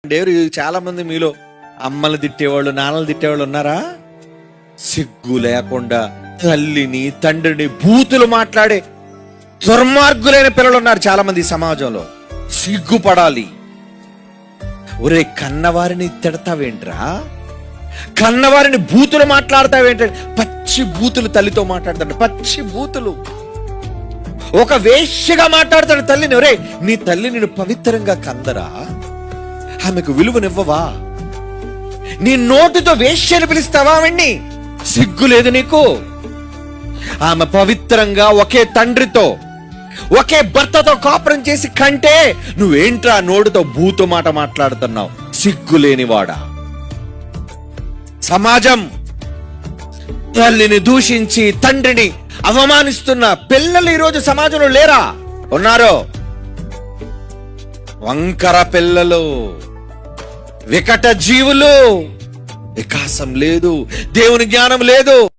చాలా మంది మీలో అమ్మలు తిట్టేవాళ్ళు, నాన్నలు తిట్టేవాళ్ళు ఉన్నారా? సిగ్గు లేకుండా తల్లిని తండ్రిని బూతులు మాట్లాడే దుర్మార్గులైన పిల్లలు ఉన్నారు చాలా మంది సమాజంలో. సిగ్గుపడాలి. ఒరే, కన్నవారిని తిడతావేంట్రా? కన్నవారిని బూతులు మాట్లాడతావేంట? పచ్చి బూతులు తల్లితో మాట్లాడతాడు, పచ్చి బూతులు. ఒక వేశ్యగా మాట్లాడతాడు తల్లిని. ఒరే, నీ తల్లి నిన్ను పవిత్రంగా కందరా? ఆమెకు విలువనివ్వవా? నీ నోటితో వేశ్యని పిలుస్తావా? ఆమెని సిగ్గు లేదు నీకు? ఆమె పవిత్రంగా ఒకే తండ్రితో ఒకే భర్తతో కాపురం చేసి కంటే నువ్వేంట్రా నోటితో బూతు మాట మాట్లాడుతున్నావు? సిగ్గు లేనివాడా. సమాజం తల్లిని దూషించి తండ్రిని అవమానిస్తున్న పిల్లలు ఈరోజు సమాజంలో లేరా? ఉన్నారో? వంకర పిల్లలు, వికట జీవులు, వికాసం లేదు, దేవుని జ్ఞానం లేదు.